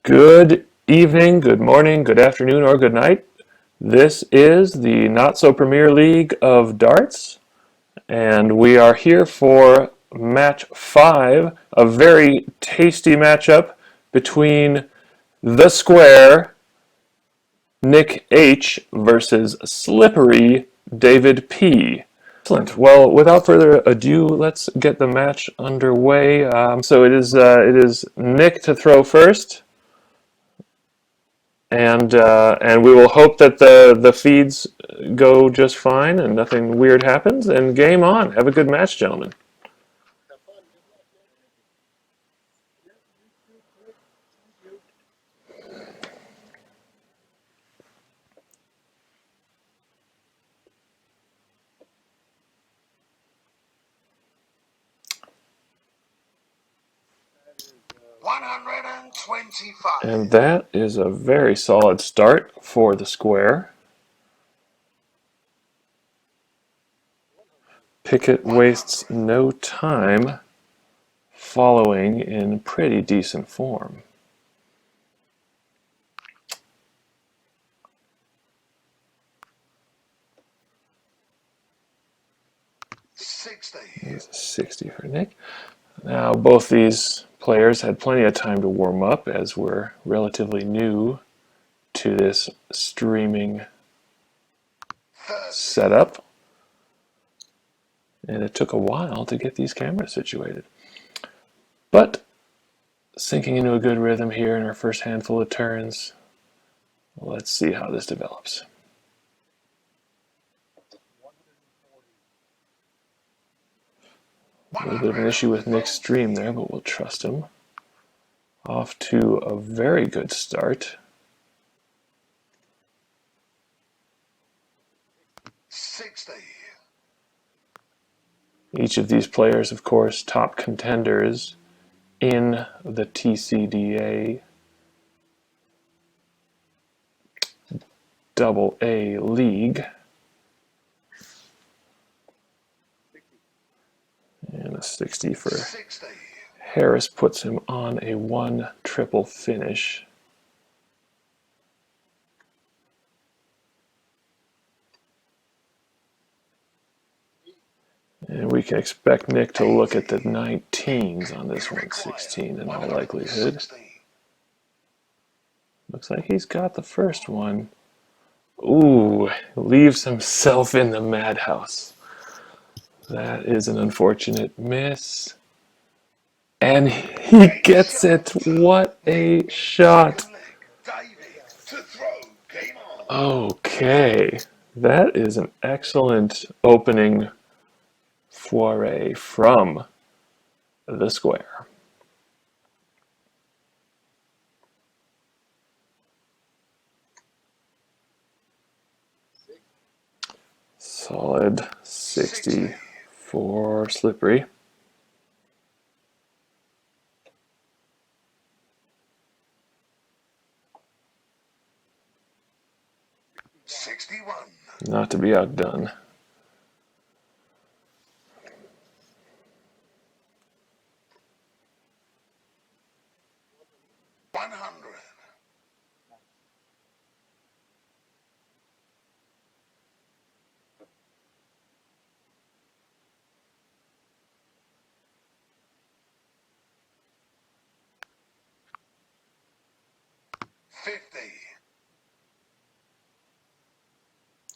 Good evening, good morning, good afternoon, or good night. This is the Not So Premier League of Darts, and we are here for match 5, a very tasty matchup between the Square, Nick H, versus Slippery, David P. Excellent. Well, without further ado, let's get the match underway. So it is Nick to throw first. And we will hope that the feeds go just fine and nothing weird happens. And game on. Have a good match, gentlemen. And that is a very solid start for the Square. Pickett wastes no time following in pretty decent form. Here's a 60 for Nick. Now, both these players had plenty of time to warm up as we're relatively new to this streaming setup. And it took a while to get these cameras situated. But sinking into a good rhythm here in our first handful of turns. Let's see how this develops. A little bit of an issue with Nick's stream there, but we'll trust him. Off to a very good start. 60. Each of these players, of course, top contenders in the TCDA AA League. And a 60 for Harris puts him on a 1-triple finish. And we can expect Nick to look at the 19s on this 116 in all likelihood. Looks like he's got the first one. Ooh, leaves himself in the madhouse. That is an unfortunate miss. And he gets it. What a shot. Okay, that is an excellent opening foray from the Square. Solid 60 for Slippery. Not to be outdone.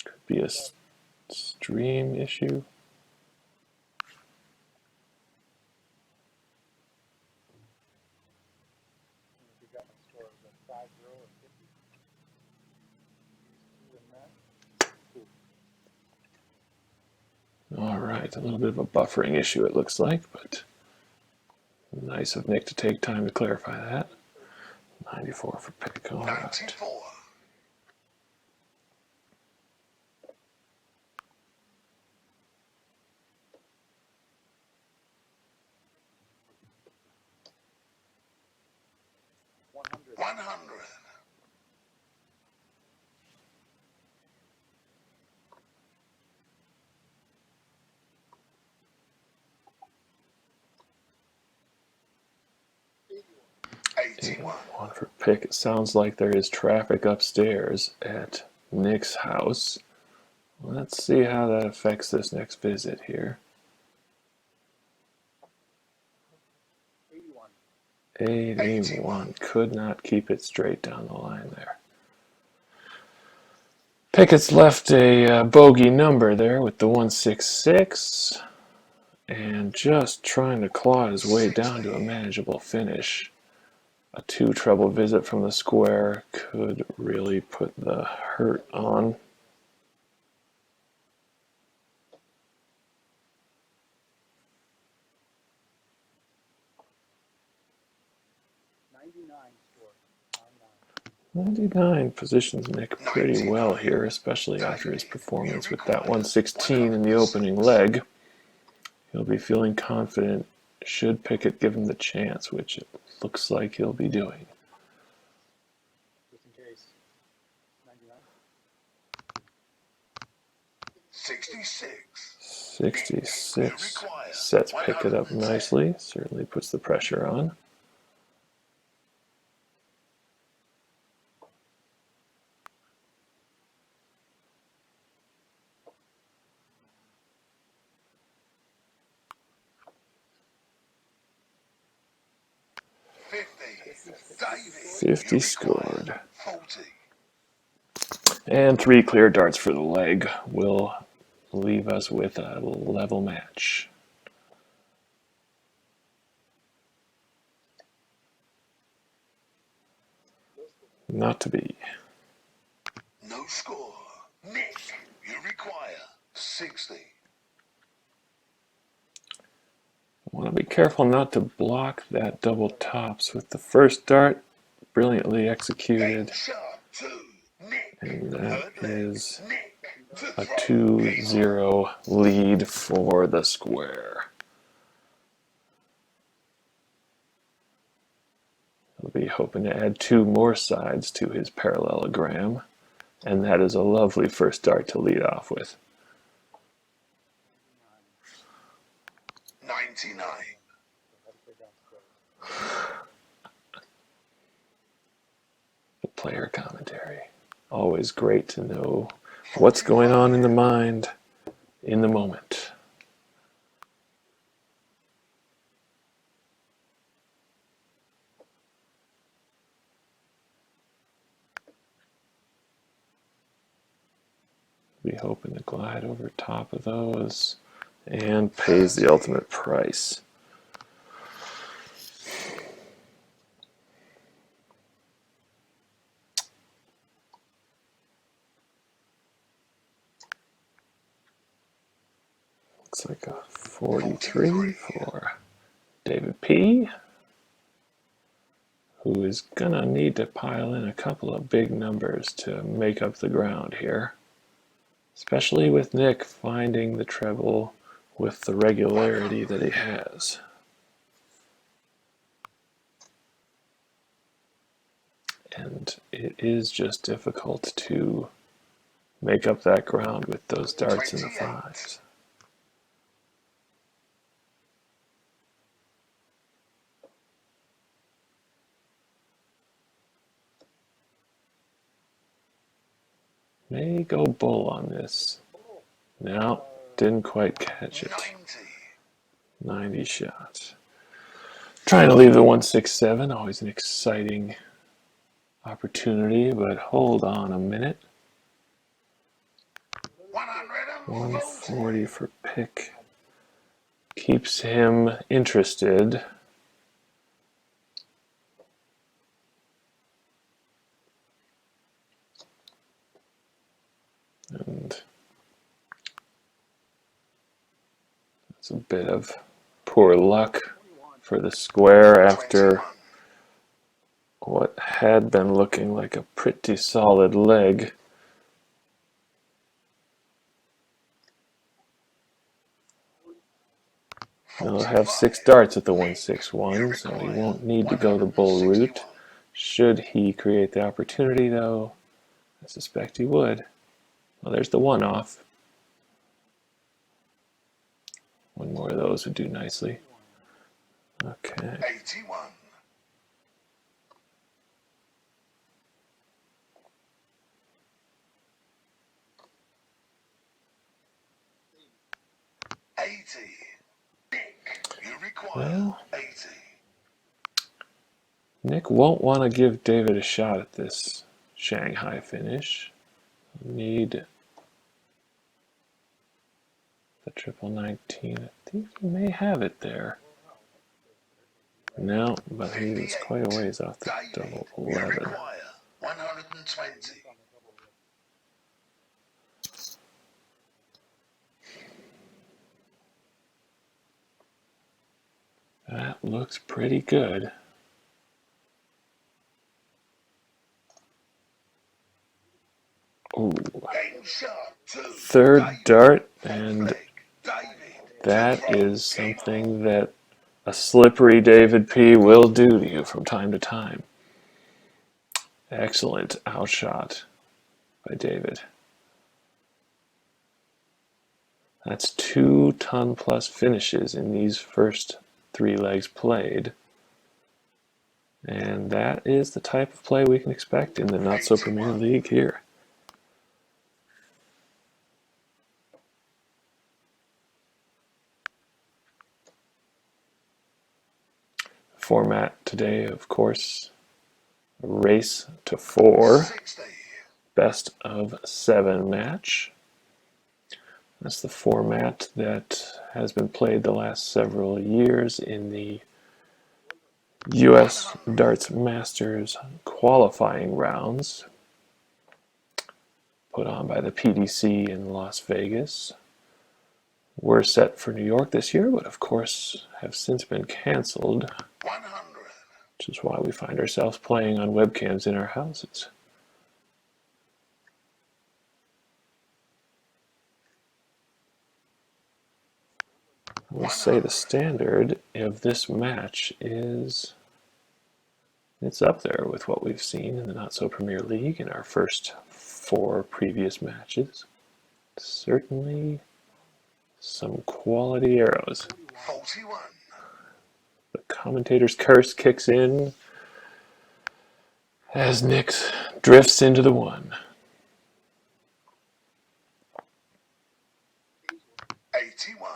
Could be a stream issue. All right, a little bit of a buffering issue it looks like, but nice of Nick to take time to clarify that. 94 for pick. All right. 81. One for pick. It sounds like there is traffic upstairs at Nick's house. Let's see how that affects this next visit here. 81. Could not keep it straight down the line there. Pickett's left a bogey number there with the 166 and just trying to claw his way down to a manageable finish. A two-treble visit from the square could really put the hurt on. '99 positions Nick pretty well here, especially after his performance with that 116 in the opening leg. He'll be feeling confident should Pickett give him the chance, which it looks like he'll be doing. 66 sets Pickett up nicely, certainly puts the pressure on. $50 scored. And 3 clear darts for the leg will leave us with a level match. Not to be. No score. Nick, you require 60. Want to be careful not to block that double tops with the first dart. Brilliantly executed. And that is a 2-0 lead for the square. He'll be hoping to add 2 more sides to his parallelogram, and that is a lovely first dart to lead off with. 99. The player commentary. Always great to know what's going on in the mind in the moment. Be hoping to glide over top of those and pays the ultimate price. Looks like a 43 for David P., who is going to need to pile in a couple of big numbers to make up the ground here, especially with Nick finding the treble with the regularity that he has. And it is just difficult to make up that ground with those darts in the fives. May go bull on this. No, didn't quite catch it. 90 shot. Trying to leave the 167, always an exciting opportunity, but hold on a minute. 140 for pick. Keeps him interested. And it's a bit of poor luck for the square after what had been looking like a pretty solid leg. He'll have 6 darts at the 161, so he won't need to go the bull route. Should he create the opportunity, though, I suspect he would. Well, there's the 1 off. 1 more of those would do nicely. Okay. 81. Nick, you require Well, 80. Nick won't want to give David a shot at this Shanghai finish. Need the triple 19. I think he may have it there. No, but he was quite a ways off the double 11. 120. That looks pretty good. Ooh. Third dart, and that is something that a slippery David P. will do to you from time to time. Excellent outshot by David. That's 2 ton-plus finishes in these first 3 legs played. And that is the type of play we can expect in the Not-So-Premier League here. Format today, of course, a race to 4, best of 7 match. That's the format that has been played the last several years in the U.S. Darts Masters qualifying rounds put on by the PDC in Las Vegas. Were set for New York this year, but of course have since been canceled, which is why we find ourselves playing on webcams in our houses. We'll say the standard of this match is, it's up there with what we've seen in the Not-So-Premier League in our first 4 previous matches. Certainly some quality arrows. 41. The commentator's curse kicks in as Nick drifts into the 1. 81.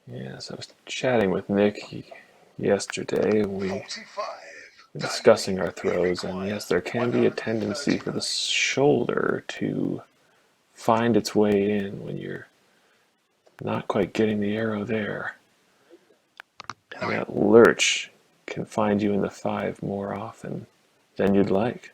Yes, I was chatting with Nick yesterday. We 45. were discussing our throws, and yes, there can be a tendency for the shoulder to find its way in when you're not quite getting the arrow there. And that lurch can find you in the 5 more often than you'd like.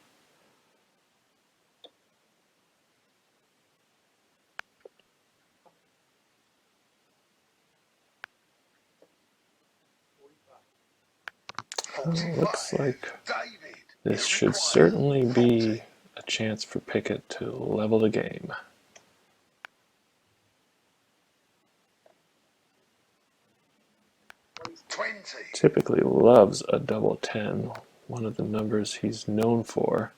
Looks like this should certainly be a chance for Pickett to level the game. Typically loves a double 10, one of the numbers he's known for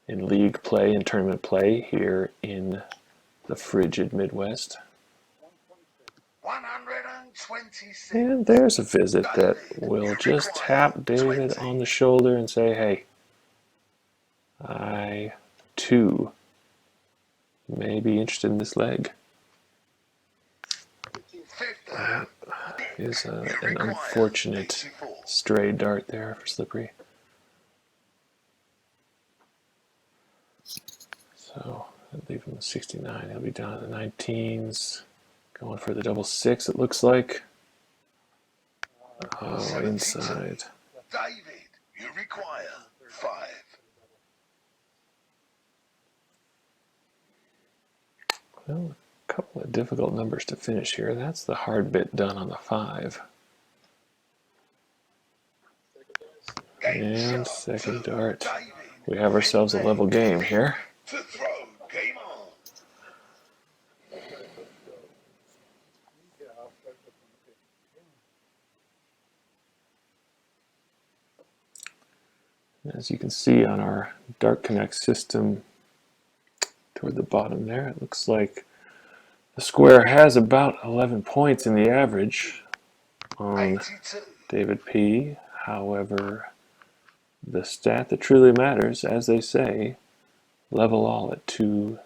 in league play and tournament play here in the frigid Midwest. 126. And there's a visit that will just tap David on the shoulder and say, hey, I too may be interested in this leg. That is an unfortunate stray dart there for Slippery. So I'd leave him at 69. He'll be down at the 19s. Going for the double 6, it looks like. Oh, inside. David, you require 5. Well, a couple of difficult numbers to finish here. That's the hard bit done on the 5. And second dart. We have ourselves a level game here. To throw, game on. As you can see on our Dart Connect system toward the bottom there, it looks like the square has about 11 points in the average. on 82. David P. However, the stat that truly matters, as they say, level all at 2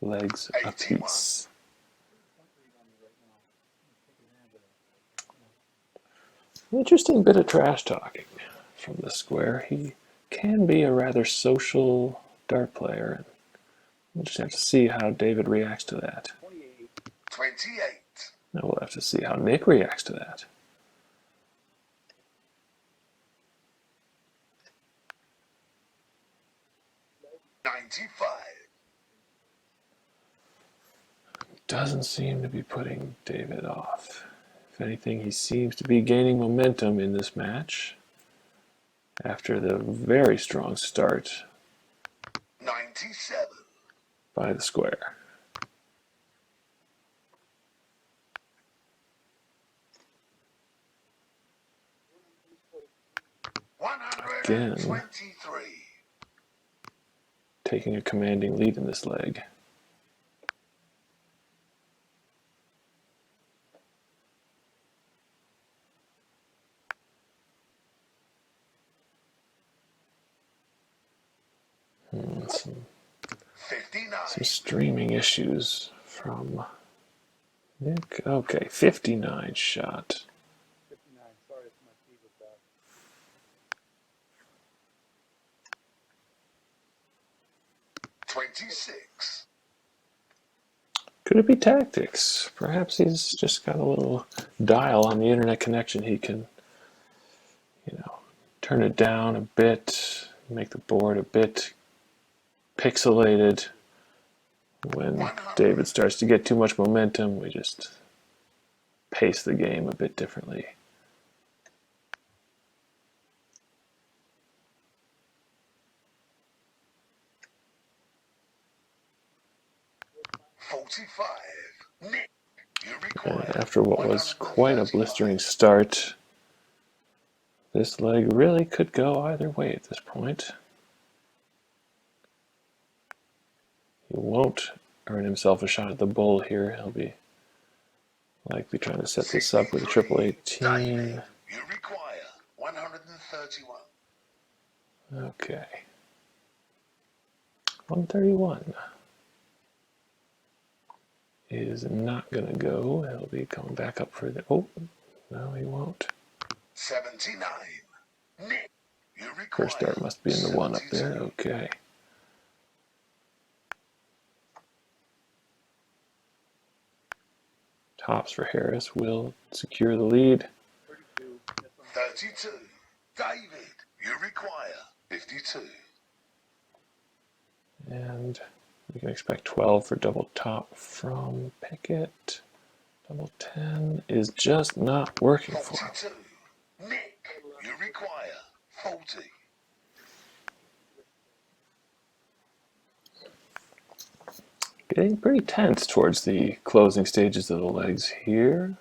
legs 81. apiece. Interesting bit of trash talking from the square. He can be a rather social dart player. We'll just have to see how David reacts to that. 28. Now we'll have to see how Nick reacts to that. 95. Doesn't seem to be putting David off. If anything, he seems to be gaining momentum in this match after the very strong start 97. by the square. Again, 123. taking a commanding lead in this leg. Some 59. streaming issues from Nick. Okay, 59 shot. 26. Could it be tactics? Perhaps he's just got a little dial on the internet connection. He can, turn it down a bit, make the board a bit pixelated. When David starts to get too much momentum, we just pace the game a bit differently. Nick, you require. After what was quite a blistering start, this leg really could go either way at this point. He won't earn himself a shot at the bull here. He'll be likely trying to set this up with a triple 18. David, you require 131. Okay. 131 is not going to go. He'll be coming back up for the... Oh, no, he won't. 79. Nick, you require. First dart must be in the 1 up there. Okay. Tops for Harris will secure the lead. 32. David, you require 52. And we can expect 12 for double top from Pickett. Double 10 is just not working for him. 42. Nick, you require 40. Getting pretty tense towards the closing stages of the legs here.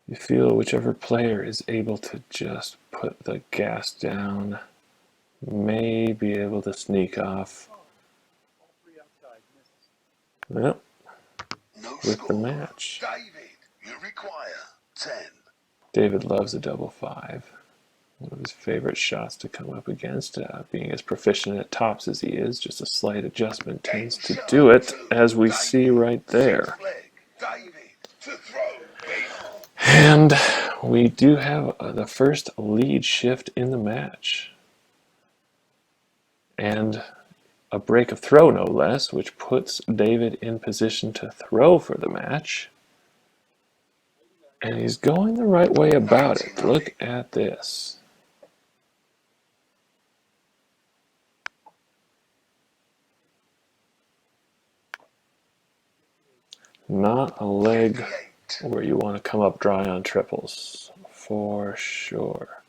You feel whichever player is able to just put the gas down may be able to sneak off. Well, with the match. David, you require 10. David loves a double 5. One of his favorite shots to come up against. Being as proficient at tops as he is, just a slight adjustment tends to do it, as we see right there. And we do have the first lead shift in the match. And a break of throw, no less, which puts David in position to throw for the match. And he's going the right way about it. Look at this. Not a leg where you want to come up dry on triples, for sure.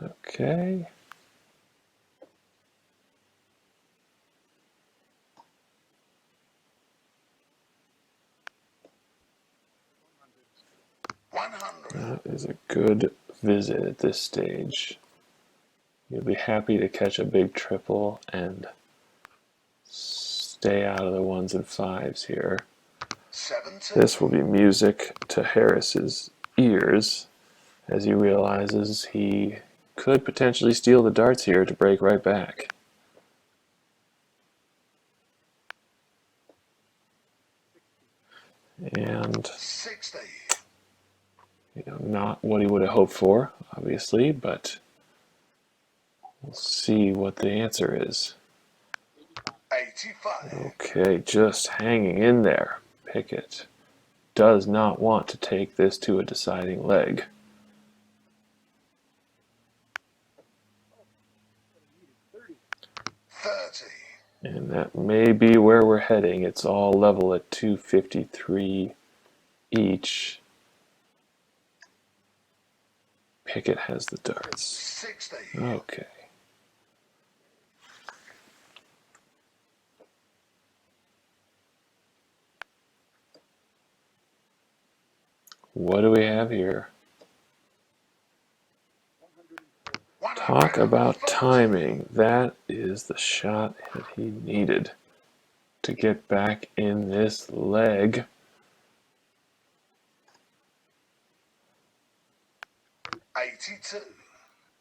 Okay. That is a good visit at this stage. You'll be happy to catch a big triple and stay out of the 1s and 5s here. 7-2. This will be music to Harris's ears as he realizes he could potentially steal the darts here to break right back. And 60. Not what he would have hoped for, obviously, but we'll see what the answer is. 85. Okay, just hanging in there. Pickett does not want to take this to a deciding leg. And that may be where we're heading. It's all level at 253 each. Pickett has the darts. 60. Okay. What do we have here? Talk about timing. That is the shot that he needed to get back in this leg.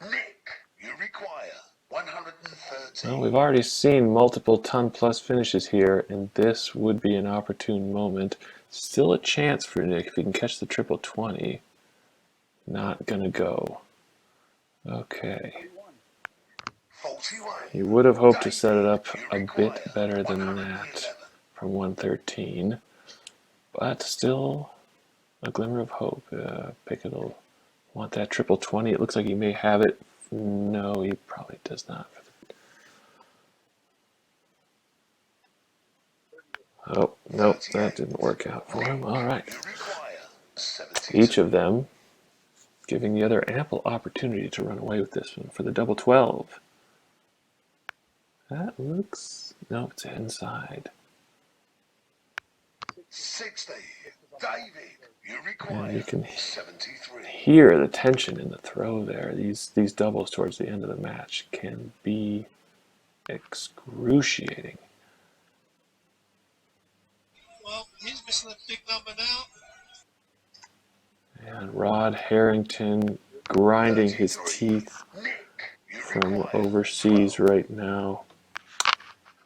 Nick, you require 130. Well, we've already seen multiple ton-plus finishes here, and this would be an opportune moment. Still a chance for Nick if he can catch the triple 20. Not gonna go. Okay. 41. He would have hoped to set it up a bit better than that from 113, but still a glimmer of hope. Pickett will want that triple 20. It looks like he may have it. No, he probably does not. Oh, nope, that didn't work out for him. All right. Each of them giving the other ample opportunity to run away with this one for the double 12. That looks... no, it's inside. 60. David, you require And you can 73. hear the tension in the throw there. These doubles towards the end of the match can be excruciating. Well, he's missing a big number now. And Rod Harrington grinding his teeth from overseas right now.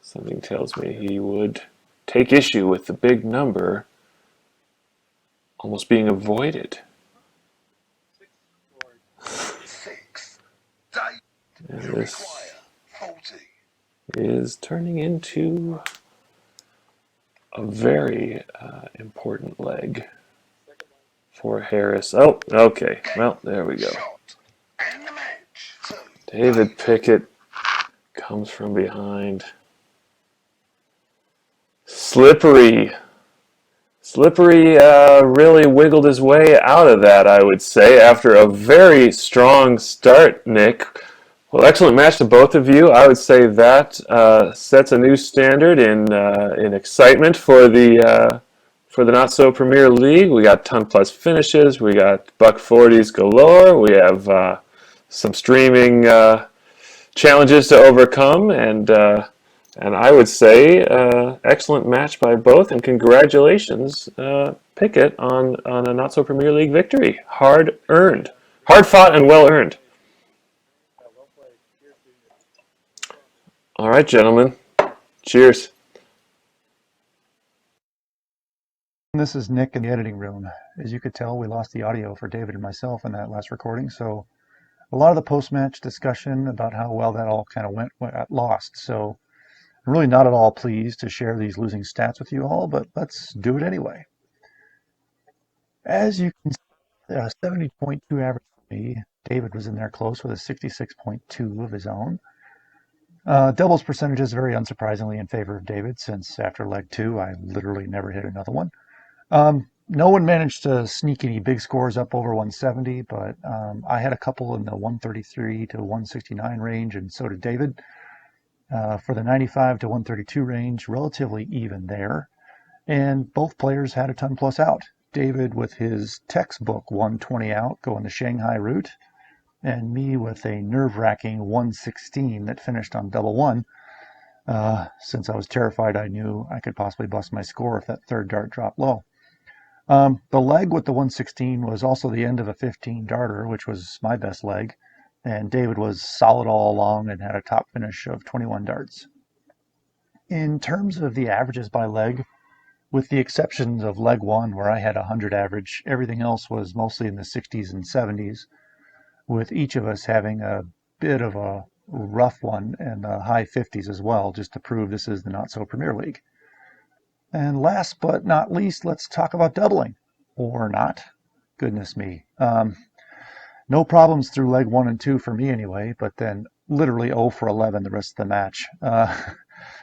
Something tells me he would take issue with the big number almost being avoided. 6. And You this require 40. is turning into a very important leg for Harris. Oh, okay. Well, there we go. Shot. And the match. David Pickett comes from behind. Slippery really wiggled his way out of that, I would say, after a very strong start, Nick. Well, excellent match to both of you. I would say that sets a new standard in excitement for the Not So Premier League. We got ton-plus finishes. We got buck 40s galore. We have some streaming challenges to overcome, and I would say excellent match by both, and congratulations, Pickett, on a Not So Premier League victory. Hard earned, hard fought, and well earned. All right, gentlemen. Cheers. This is Nick in the editing room. As you could tell, we lost the audio for David and myself in that last recording, so a lot of the post-match discussion about how well that all kind of went lost. So I'm really not at all pleased to share these losing stats with you all, but let's do it anyway. As you can see, 70.2 average for me. David was in there close with a 66.2 of his own. Doubles percentages very unsurprisingly in favor of David, since after leg 2 I literally never hit another one. No one managed to sneak any big scores up over 170, but I had a couple in the 133 to 169 range, and so did David. For the 95 to 132 range, relatively even there. And both players had a ton plus out. David with his textbook 120 out going the Shanghai route, and me with a nerve-wracking 116 that finished on double one, since I was terrified I knew I could possibly bust my score if that third dart dropped low. The leg with the 116 was also the end of a 15 darter, which was my best leg, and David was solid all along and had a top finish of 21 darts. In terms of the averages by leg, with the exceptions of leg one where I had 100 average, everything else was mostly in the 60s and 70s, with each of us having a bit of a rough one in the high 50s as well, just to prove this is the Not So Premier League. And last but not least, let's talk about doubling. Or not. Goodness me. No problems through leg 1 and 2 for me anyway, but then literally 0 for 11 the rest of the match.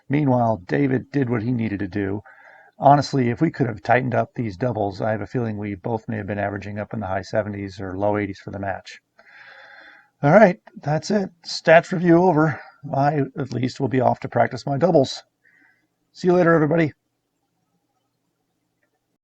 Meanwhile, David did what he needed to do. Honestly, if we could have tightened up these doubles, I have a feeling we both may have been averaging up in the high 70s or low 80s for the match. All right, that's it. Stats review over. I, at least, will be off to practice my doubles. See you later, everybody.